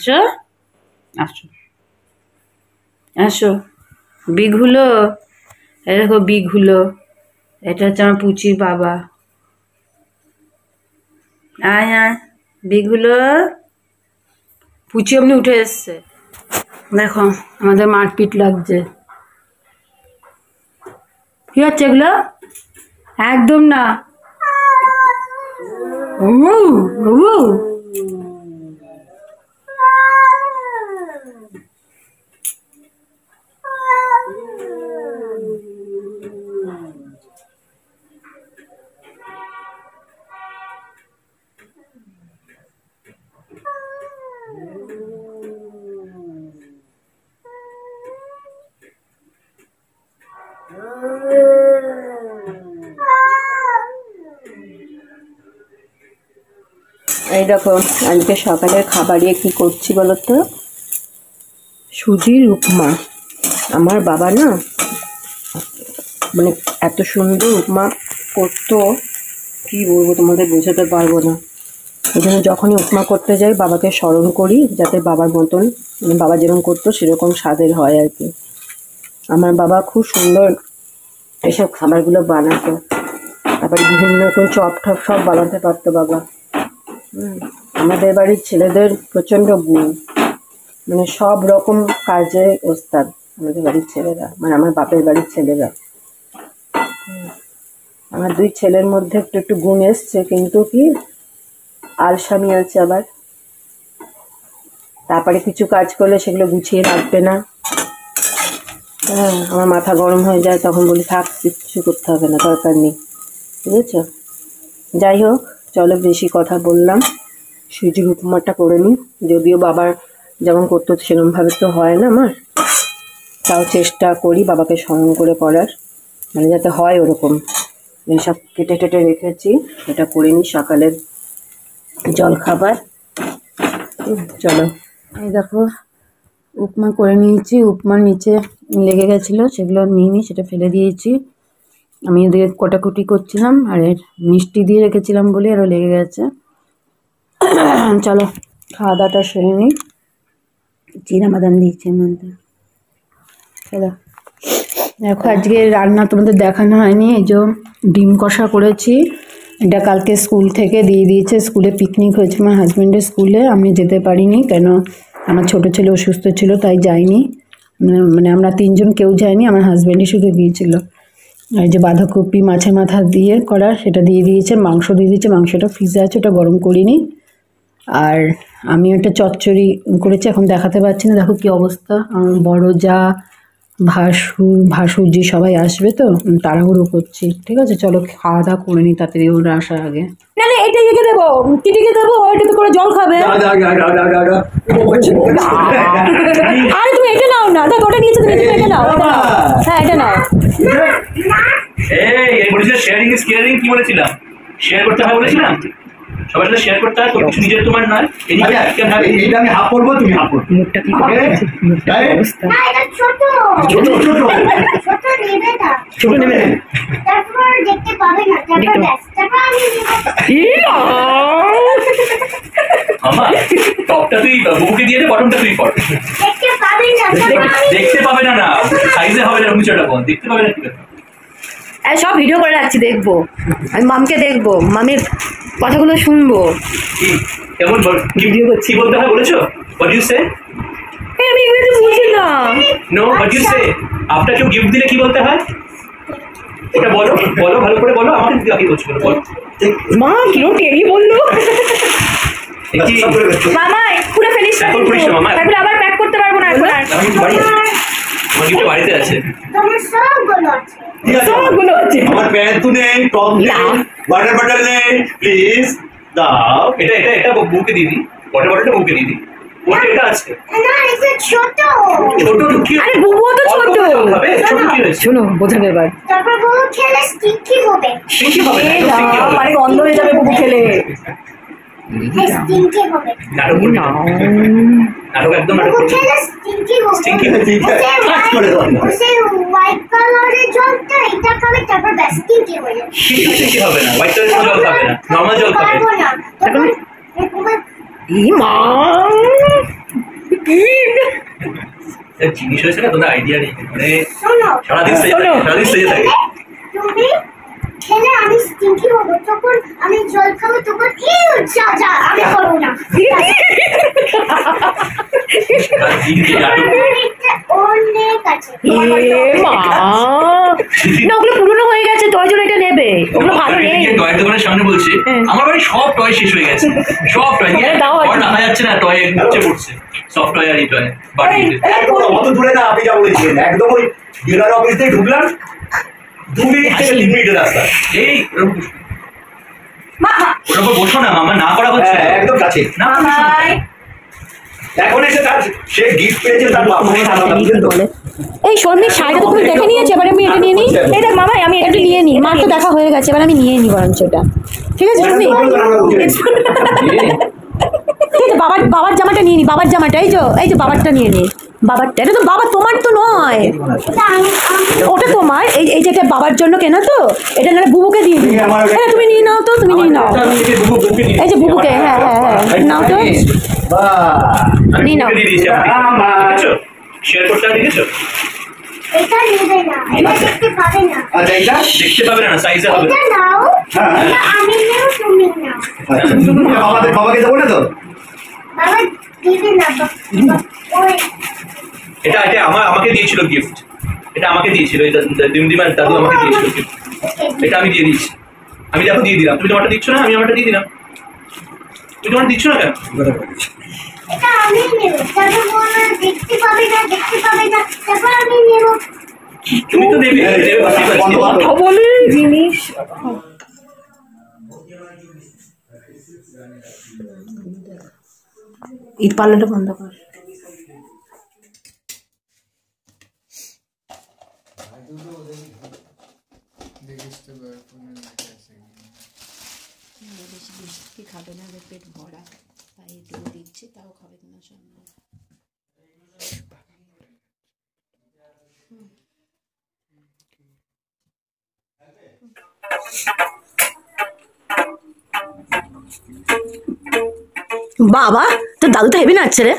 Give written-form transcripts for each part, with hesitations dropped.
আসো আসো আসো। বিঘুলো, এই দেখো বিঘুলো, এটা হচ্ছে আমার পুচির বাবা। আয় আয় বিঘুলো, পুচি অমনি উঠে এসছে। দেখো আমাদের মারপিট লাগছে। কি হচ্ছে এগুলো? একদম না। এই দেখো আজকে সকালের খাবারে কি করছি বলতো? সুজির উপমা। আমার বাবা না মানে এত সুন্দর উপমা করতো, কি বলবো তোমাদের বোঝাতে পারবো না। এই জন্য যখনই উপমা করতে যাই বাবাকে স্মরণ করি, যাতে বাবার মতন মানে বাবা যেরকম করতো সেরকম স্বাদের হয় আর কি। আমার বাবা খুব সুন্দর এসব খাবারগুলো বানাতো, তারপরে বিভিন্ন রকম চপ টপ সব বানাতে পারতো বাবা। আমাদের বাড়ির ছেলেদের প্রচণ্ড গুণ, মানে সব রকম কাজে ওস্তাদ আমাদের বাড়ির ছেলেরা, মানে আমার বাপের বাড়ির ছেলেরা। আমার দুই ছেলের মধ্যে একটু একটু গুণ এসছে, কিন্তু কি আলসামি আছে আবার। তারপরে কিছু কাজ করলে সেগুলো গুছিয়ে রাখবে না। হ্যাঁ, আমার মাথা গরম হয়ে যায়, তখন বলি থাক কিছু করতে হবে না, দরকার নেই, বুঝেছ? যাই হোক, চলো বেশি কথা বললাম, সুজির উপমাটা করে নিই। যদিও বাবার যেমন করতো সেরকমভাবে তো হয় না আমার, তাও চেষ্টা করি বাবাকে স্মরণ করে করার, মানে যাতে হয় ওরকম। সব কেটে টেটে রেখেছি, এটা করে নিই সকালের জল খাবার। চলো, এই দেখো উপমা করে নিয়েছি। উপমার নিচে লেগে গেছিলো, সেগুলো নিইনি, সেটা ফেলে দিয়েছি। আমি ওদিকে কোটাকুটি করছিলাম, আর এর মিষ্টি দিয়ে রেখেছিলাম বলে আরও লেগে গেছে। চলো খাওয়া দাওয়াটা সেরে নিই। চিনা বাদাম দিয়েছি এর মধ্যে। চলো দেখো, আজকে রান্না তোমাদের দেখানো হয়নি, এই যে ডিম কষা করেছি। এটা কালকে স্কুল থেকে দিয়ে দিয়েছে, স্কুলে পিকনিক হয়েছে আমার হাজব্যান্ডের স্কুলে, আমি যেতে পারিনি, কেন আমার ছোটো ছেলে অসুস্থ ছিল তাই যাইনি। মানে আমরা তিনজন কেউ যাইনি, আমার হাজব্যান্ডই শুধু গিয়েছিল। আর যে বাঁধাকপি মাছের মাথা দিয়ে করা সেটা দিয়ে দিয়েছে, মাংস দিয়ে দিয়েছে, মাংসটা ফ্রিজে আছে, ওটা গরম করিনি। আর আমি একটা চচ্চড়ি করেছি, এখন দেখাতে পারছি না, দেখো কি অবস্থা। আমার বড় যা ভাসুরজি সবাই আসবে, তো তাড়াহুড়ো করছি। ঠিক আছে, চলো খাওয়া দাওয়া করে নিই তাড়াতাড়ি ওরা আসার আগে। না না, এটা রেখে দেবো, টিটিকে দেবো, ওইটাতে করে জল খাবে। আরে তুমি এটা নাও না, দেখো ওটা নিয়েছো তুমি, এটা নাও, হ্যাঁ এটা নাও। এই বলেছিলাম শেয়ারিং ইজ কেয়ারিং, কি বলেছিলাম? শেয়ার করতে হয় বলেছিলাম, সবার সাথে শেয়ার করতে হয়, কোনো কিছু নিজের তোমার নয়। এইটা আমি হাফ করবো, তুমি হাফ করবে। মুখটা কি অবস্থা? না এটা ছোট ছোট ছোট ছোট নেবে না, ছোট নেবে না, তারপর দেখতে পাবে না, তারপর ব্যাস, তারপর আমি মামা টপটা তুই বুকে দিয়ে দে, বটমটা তুই পড়। দেখতে পাবে না, তারপর আমি দেখতে পাবে না, না সাইজে হবে না, নিচেটা বল, দেখতে পাবে না, ঠিক আছে? সব ভিডিও করে রাখছি, দেখবো আমি, মামকে দেখবো, মামির কথাগুলো শুনবো। কেমন ভিডিও করছি বলতে হয়, বলেছো? হোয়াট ইউ সে? আমি এগুলো বুঝি না। নো, হোয়াট ইউ সে? আপনার কেউ গিফট দিলে কি বলতে হয় ওটা বলো, বলো ভালো করে বলো, আমাকে দিদি আগে বলছো, বলো। মা কিরম টেরি বললো। মামা খুলে ফেলিস না, এখন করিস না মামা, তারপরে আবার প্যাক করতে পারবো না এখন। আর আমি বাড়ি আমার গিফট বাড়িতে আছে, তোমার সবগুলো আছে, সবগুলো আছে। আমার প্যান্টু নেই, টপ নেই, ওয়াটার বটল নেই, প্লিজ দাও। এটা এটা এটা বুকে দিদি, ওয়াটার বটলটা বুকে দিদি, ওটা এটা আছে। না এটা ছোট ছোট কি? আরে বুবু তো ছোট হবে, ছোট কি হয়েছে? শোনো বোঝাবে এবার। তারপর বউ খেলে স্টিকি হবে, সিঙ্কি হবে না, সিঙ্কি হবে মানে গন্ধ হয়ে যাবে বুবু খেলে। স্টিকি হবে, নাটক করবি না, নাটক একদম নাটক বউ করবি না। খেলে স্টিকি হবে, স্টিঙ্কি হবে, ঠিক আছে, কাজ করে দাও না। ওসে হোয়াইট কালারের জলটা এটা খাবে, তারপর ব্যাস স্টিকি হয়ে যাবে। কিছু স্টিঙ্কি হবে না, হোয়াইট কালারের জল খাবে না, নরমাল জল খাবে। পারবো না, তারপর ই মা জিনিস হয়েছে না, তোদের আইডিয়া নেই, মানে শোনো সারাদিন স্টেজে থাকে। তুমি খেলে আমি স্টিঙ্কি হবো, তখন আমি জল খাবো, তখন যা যা আমি করবো না। অনেক আছে। না ওগুলো পুরনো হয়ে গেছে, তোর জন্য এটা নেবে, ওগুলো ভালো নেই। টয়ের দোকানের সামনে বলছে আমার বাড়ি সব টয় শেষ হয়ে গেছে, সব টয় রাখা যাচ্ছে না, টয় মুছে পড়ছে, সব টয় আর এই টয় বাড়িতে। অত দূরে না, আপনি যা বলেছিলেন একদম ওই ডিলার অফিস থেকে ঢুকলাম 2 মিনিট থেকে 3 মিনিটের রাস্তা। এই ওরকম বসো না, মামা না করা হচ্ছে একদম কাছে না। এখন এসে তার সে গিফট পেয়েছে, তার এই শর্মি শাড়িটা তো তুমি দেখে নিয়েছো, এবার আমি এটা নিয়ে নিই। এই দেখ মামা, আমি এটা নিয়ে নিই, মার তো দেখা হয়ে গেছে, এবার আমি নিয়ে নিই বরঞ্চ এটা। ঠিক আছে শর্মি, ঠিক আছে বাবার জামাটা নিয়ে নি, বাবার জামাটা এই যে বাবারটা নিয়ে নি, বাবারটা। এটা তো বাবা, তোমার তো নয়, ওটা তোমার। এই যেটা বাবার জন্য কেনা তো, এটা নাহলে বুবুকে দিয়ে দিই। হ্যাঁ তুমি নিয়ে নাও তো, তুমি নিয়ে নাও, এই যে বুবুকে। হ্যাঁ হ্যাঁ হ্যাঁ নাও তো, নিয়ে নাও। শেয়ার করতে দেখেছো? এটা নেবে না, এটা দেখতে পাবে না। আচ্ছা এটা দেখতে পাবে না, সাইজে হবে। এটা নাও, এটা আমি নেব, তুমি নাও। আচ্ছা বাবাকে দেবো না তো? বাবা দিবে না, ওই এটা আমাকে দিয়েছিল গিফট, এটা আমাকে দিয়েছিল, এটা দিমদিমার দাদু আমাকে দিয়েছিল গিফট, এটা আমি দিয়ে দিয়েছি। আমি দেখো দিয়ে দিলাম, তুমি তোমারটা দিচ্ছ না, আমি আমারটা দিয়ে দিলাম। তুমি তোমার দিচ্ছ না কেন? এটা আমি নেব, তারপর বলবে দেখতে পাবে না, দেখতে পাবে না, তারপর আমি নেব। তুমি তো দেবে কথা বলে জিনিস। ইট পাল্লাটা বন্ধ কর। বেশি খাবে না, পেট ভরা, তাই এটুকু দিচ্ছি, তাও খাবে কিনা সন্ধ্যা। বাবা তোর দাদু তো হেভি নাচছে রে,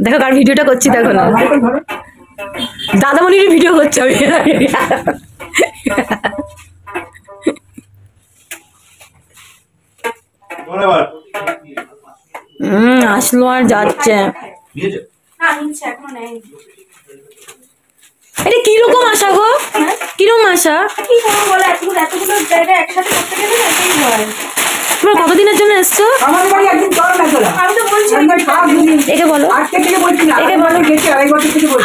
দেখো কার ভিডিওটা করছি, দেখো না দাদামণির ভিডিও করছে আমি। আসলো আর যাচ্ছে। এটা কিরকম আশা গো, কিরকম আশা? তোমরা কতদিনের জন্য এসছো? একে বলো,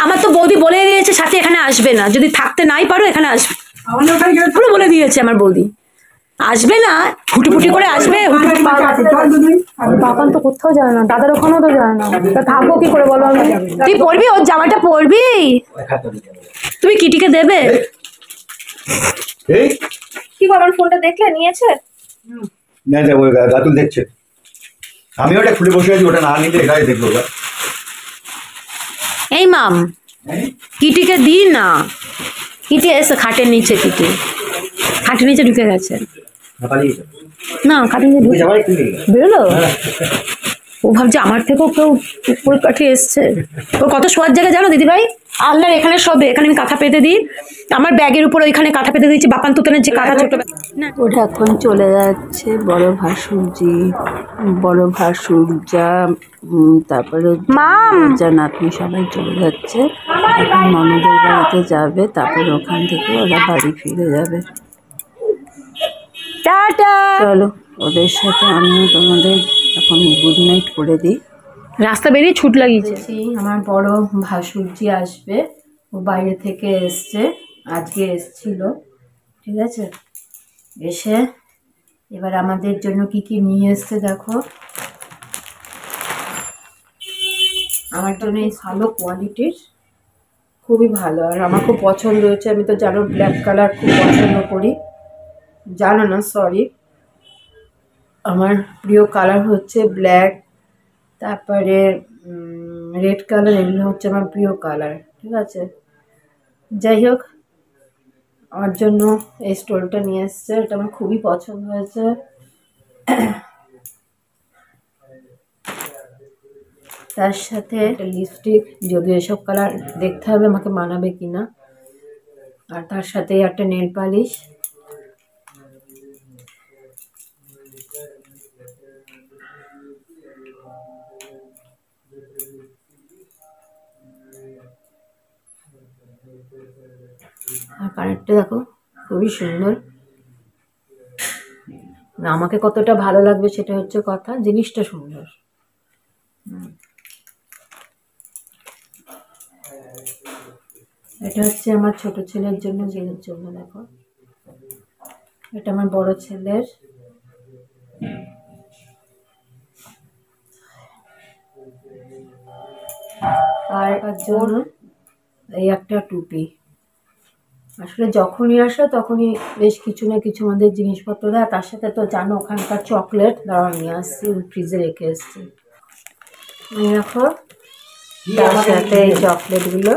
আমার তো বৌদি বলে দিয়েছে সাথে এখানে আসবে না, যদি থাকতে নাই পারো এখানে আসবে, বলে দিয়েছে আমার বৌদি। আসবে না, হুটুপুটি করে আসবে। বাপান তো কোথাও যায় না, দাদার ওখানেও তো যায় না, তা থাকবো কি করে বলো? আমি তুই পরবি, ওর জামাটা পরবি, তুমি কিটিকে দেবে? কি গো, আমার ফোনটা দেখলে নিয়েছে? না যাবো, গাতুল দেখছে, আমি ওটা খুলে বসে আছি, ওটা না নিতে এটাই দেখবো। এই মাম কিটিকে দি না, কিটি এসে খাটের নিচে, কিটি খাটের নিচে ঢুকে গেছে না, খাটের নিচে বেরোলো। ও ভাবছে আমার থেকেও কেউ উপরে কাঠে এসছে। ওর কত শোয়ার জায়গা জানো দিদিভাই? আল্লাহর এখানে শোবে, এখানে আমি কাঁথা পেতে দিই, আমার ব্যাগের উপর ওইখানে কাঁথা পেতে দিয়েছি, বাপান তুতনের যে কাঁথা ছোট না। ওটা এখন চলে যাচ্ছে বড় ভাসুরজি, বড় ভাসুরজা, তারপরে যা নাতনি সবাই চলে যাচ্ছে, এখন ননদের বাড়িতে যাবে, তারপরে ওখান থেকে ওরা বাড়ি ফিরে যাবে। টাটা, চলো ওদের সাথে আমিও তোমাদের এখন গুড নাইট করে দিই। রাস্তা বেরিয়ে ছুট লাগিয়েছি, আমার বড় ভাসুরজি আসবে, ও বাইরে থেকে এসছে, আজকে এসছিল, ঠিক আছে? এসে এবার আমাদের জন্য কি কি নিয়ে এসছে দেখো। আমার জন্য এই ভালো কোয়ালিটির, খুবই ভালো, আর আমার খুব পছন্দ হয়েছে। আমি তো জানো ব্ল্যাক কালার খুব পছন্দ করি, জানো না, সরি, আমার প্রিয় কালার হচ্ছে ব্ল্যাক, তারপরে রেড কালার, এগুলো হচ্ছে আমার প্রিয় কালার, ঠিক আছে? যাই হোক, আমার জন্য এই স্টোলটা নিয়ে এসছে, এটা আমার খুবই পছন্দ হয়েছে। তার সাথে একটা লিপস্টিক, যদিও এসব কালার দেখতে হবে আমাকে মানাবে কিনা, আর তার সাথে একটা নেল পালিশ। আর কানেরটা দেখো খুবই সুন্দর। আমাকে কতটা ভালো লাগবে সেটা হচ্ছে কথা, জিনিসটা সুন্দর। এটা হচ্ছে আমার ছোট ছেলের জন্য, জেনের জন্য। দেখো এটা আমার বড় ছেলের। আর জন্য এই একটা টুপি। আসলে যখনই আসে তখনই বেশ কিছু না কিছু আমাদের জিনিসপত্র দেয়। তার সাথে তো জানো ওখানকার চকলেট দাঁড়া নিয়ে আসছি, ফ্রিজে রেখে এসছি। দেখো তার সাথে এই চকলেটগুলো।